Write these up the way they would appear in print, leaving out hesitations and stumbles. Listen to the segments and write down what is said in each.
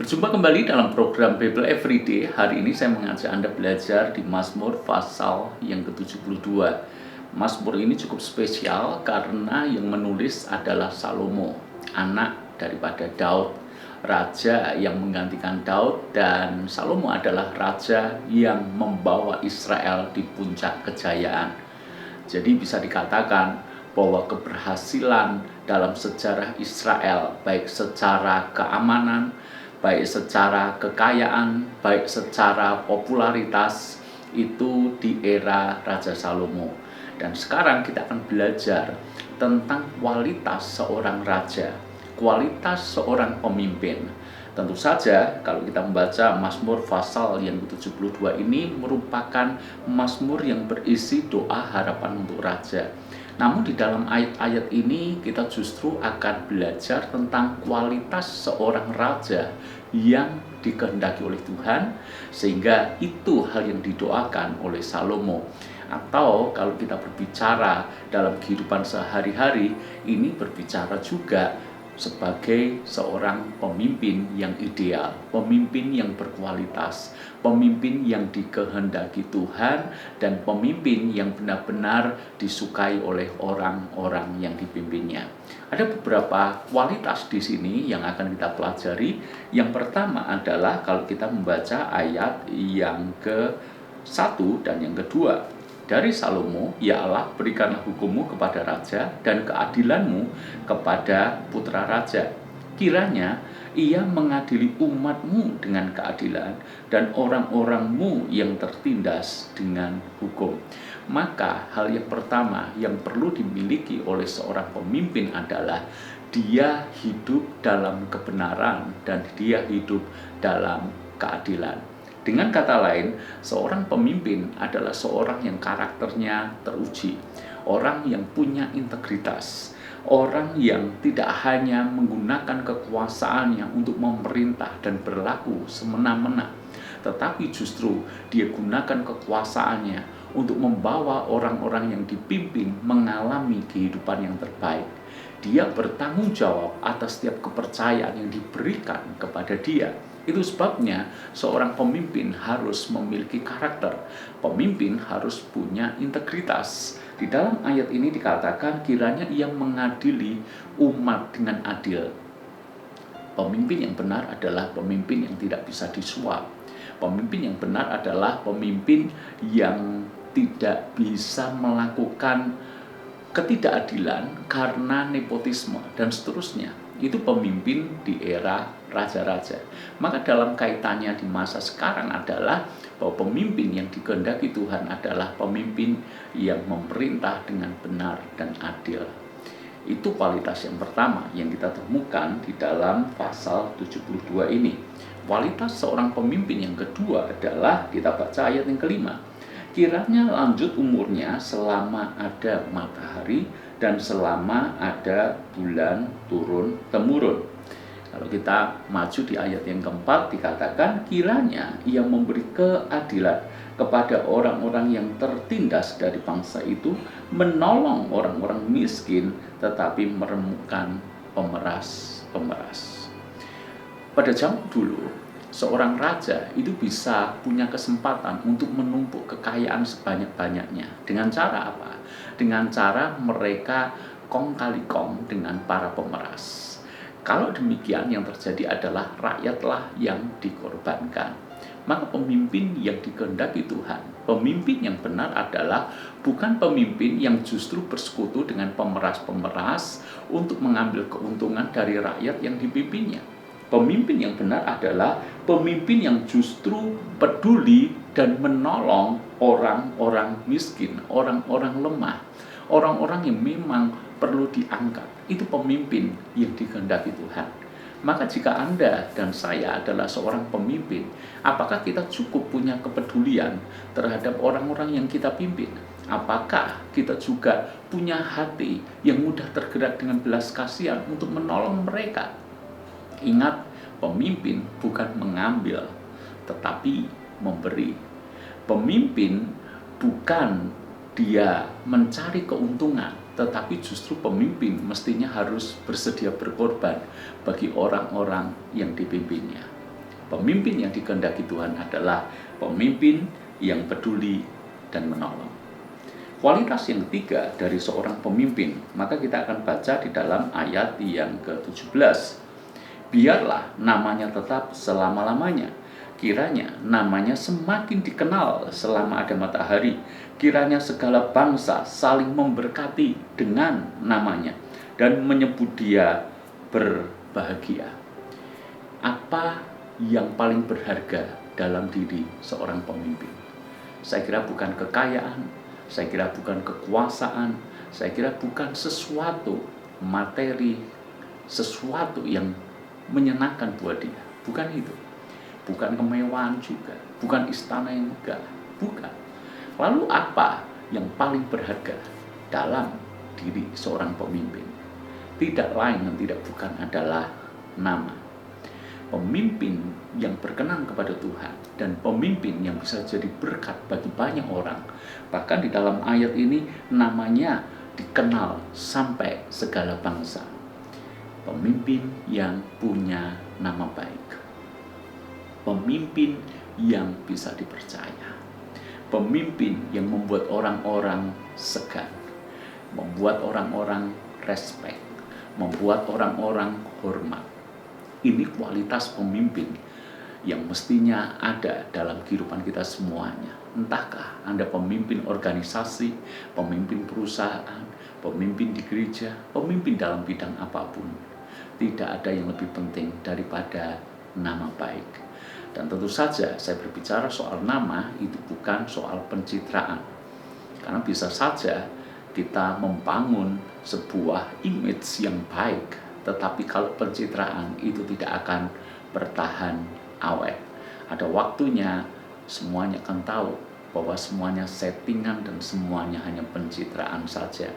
Berjumpa kembali dalam program Bible Everyday. Hari ini saya mengajak Anda belajar di Mazmur pasal yang ke-72. Mazmur ini cukup spesial karena yang menulis adalah Salomo, anak daripada Daud, raja yang menggantikan Daud, dan Salomo adalah raja yang membawa Israel di puncak kejayaan. Jadi bisa dikatakan bahwa keberhasilan dalam sejarah Israel, baik secara keamanan, baik secara kekayaan, baik secara popularitas, itu di era Raja Salomo. Dan sekarang kita akan belajar tentang kualitas seorang raja, kualitas seorang pemimpin. Tentu saja kalau kita membaca Mazmur pasal yang ke-72 ini merupakan Mazmur yang berisi doa harapan untuk raja. Namun di dalam ayat-ayat ini kita justru akan belajar tentang kualitas seorang raja yang dikehendaki oleh Tuhan, sehingga itu hal yang didoakan oleh Salomo. Atau kalau kita berbicara dalam kehidupan sehari-hari, ini berbicara juga sebagai seorang pemimpin yang ideal, pemimpin yang berkualitas, pemimpin yang dikehendaki Tuhan, dan pemimpin yang benar-benar disukai oleh orang-orang yang dipimpinnya. Ada beberapa kualitas di sini yang akan kita pelajari. Yang pertama adalah kalau kita membaca ayat yang ke-1 dan yang kedua. Dari Salomo, ya Allah, berikanlah hukum-Mu kepada raja dan keadilan-Mu kepada putra raja. Kiranya ia mengadili umat-Mu dengan keadilan dan orang-orang-Mu yang tertindas dengan hukum. Maka hal yang pertama yang perlu dimiliki oleh seorang pemimpin adalah dia hidup dalam kebenaran dan dia hidup dalam keadilan. Dengan kata lain, seorang pemimpin adalah seorang yang karakternya teruji, orang yang punya integritas, orang yang tidak hanya menggunakan kekuasaannya untuk memerintah dan berlaku semena-mena, tetapi justru dia gunakan kekuasaannya untuk membawa orang-orang yang dipimpin mengalami kehidupan yang terbaik. Dia bertanggung jawab atas setiap kepercayaan yang diberikan kepada dia. Itu sebabnya seorang pemimpin harus memiliki karakter. Pemimpin harus punya integritas. Di dalam ayat ini dikatakan kiranya ia mengadili umat dengan adil. Pemimpin yang benar adalah pemimpin yang tidak bisa disuap. Pemimpin yang benar adalah pemimpin yang tidak bisa melakukan ketidakadilan karena nepotisme dan seterusnya. Itu pemimpin di era raja-raja. Maka dalam kaitannya di masa sekarang adalah bahwa pemimpin yang dikehendaki Tuhan adalah pemimpin yang memerintah dengan benar dan adil. Itu kualitas yang pertama yang kita temukan di dalam pasal 72 ini. Kualitas seorang pemimpin yang kedua adalah kita baca ayat yang kelima. Kiranya lanjut umurnya selama ada matahari dan selama ada bulan turun-temurun. Kalau kita maju di ayat yang keempat dikatakan kiranya ia memberi keadilan kepada orang-orang yang tertindas dari bangsa itu, menolong orang-orang miskin tetapi meremukkan pemeras-pemeras. Pada zaman dulu, seorang raja itu bisa punya kesempatan untuk menumpuk kekayaan sebanyak-banyaknya. Dengan cara apa? Dengan cara mereka kong kali kong dengan para pemeras. Kalau demikian yang terjadi adalah rakyatlah yang dikorbankan. Maka pemimpin yang dikehendaki Tuhan, pemimpin yang benar adalah bukan pemimpin yang justru bersekutu dengan pemeras-pemeras untuk mengambil keuntungan dari rakyat yang dipimpinnya. Pemimpin yang benar adalah pemimpin yang justru peduli dan menolong orang-orang miskin, orang-orang lemah, orang-orang yang memang perlu diangkat. Itu pemimpin yang dikehendaki Tuhan. Maka jika Anda dan saya adalah seorang pemimpin, apakah kita cukup punya kepedulian terhadap orang-orang yang kita pimpin? Apakah kita juga punya hati yang mudah tergerak dengan belas kasihan untuk menolong mereka? Ingat, pemimpin bukan mengambil, tetapi memberi. Pemimpin bukan dia mencari keuntungan, tetapi justru pemimpin mestinya harus bersedia berkorban bagi orang-orang yang dipimpinnya. Pemimpin yang dikehendaki Tuhan adalah pemimpin yang peduli dan menolong. Kualitas yang ketiga dari seorang pemimpin, maka kita akan baca di dalam ayat yang ke-17. Biarlah namanya tetap selama-lamanya. Kiranya namanya semakin dikenal selama ada matahari. Kiranya segala bangsa saling memberkati dengan namanya dan menyebut dia berbahagia. Apa yang paling berharga dalam diri seorang pemimpin? Saya kira bukan kekayaan, saya kira bukan kekuasaan, saya kira bukan sesuatu materi, sesuatu yang menyenangkan buat dia. Bukan itu. Bukan kemewahan juga, bukan istana yang megah, bukan. Lalu apa yang paling berharga dalam diri seorang pemimpin? Tidak lain dan tidak bukan adalah nama. Pemimpin yang berkenan kepada Tuhan dan pemimpin yang bisa jadi berkat bagi banyak orang. Bahkan di dalam ayat ini namanya dikenal sampai segala bangsa. Pemimpin yang punya nama baik. Pemimpin yang bisa dipercaya. Pemimpin yang membuat orang-orang segan. Membuat orang-orang respect. Membuat orang-orang hormat. Ini kualitas pemimpin yang mestinya ada dalam kehidupan kita semuanya. Entahkah Anda pemimpin organisasi, pemimpin perusahaan, pemimpin di gereja, pemimpin dalam bidang apapun. Tidak ada yang lebih penting daripada nama baik. Dan tentu saja saya berbicara soal nama itu bukan soal pencitraan. Karena bisa saja kita membangun sebuah image yang baik, tetapi kalau pencitraan itu tidak akan bertahan awet. Ada waktunya semuanya akan tahu bahwa semuanya settingan dan semuanya hanya pencitraan saja.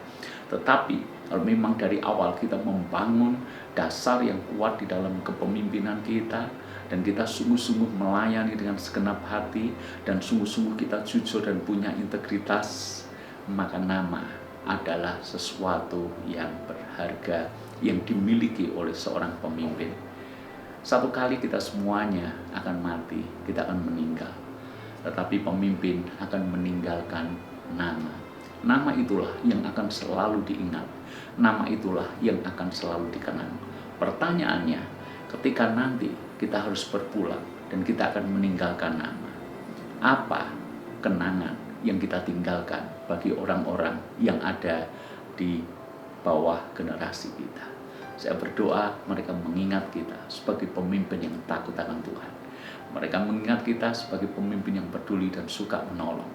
Tetapi kalau memang dari awal kita membangun dasar yang kuat di dalam kepemimpinan kita, dan kita sungguh-sungguh melayani dengan segenap hati, dan sungguh-sungguh kita jujur dan punya integritas, maka nama adalah sesuatu yang berharga yang dimiliki oleh seorang pemimpin. Satu kali kita semuanya akan mati, kita akan meninggal. Tetapi pemimpin akan meninggalkan nama. Nama itulah yang akan selalu diingat. Nama itulah yang akan selalu dikenang. Pertanyaannya, ketika nanti kita harus berpulang dan kita akan meninggalkan nama, apa kenangan yang kita tinggalkan bagi orang-orang yang ada di bawah generasi kita? Saya berdoa mereka mengingat kita sebagai pemimpin yang takut akan Tuhan. Mereka mengingat kita sebagai pemimpin yang peduli dan suka menolong.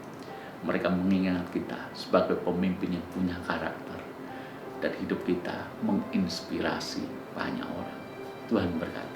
Mereka mengingat kita sebagai pemimpin yang punya karakter. Dan hidup kita menginspirasi banyak orang. Tuhan berkati.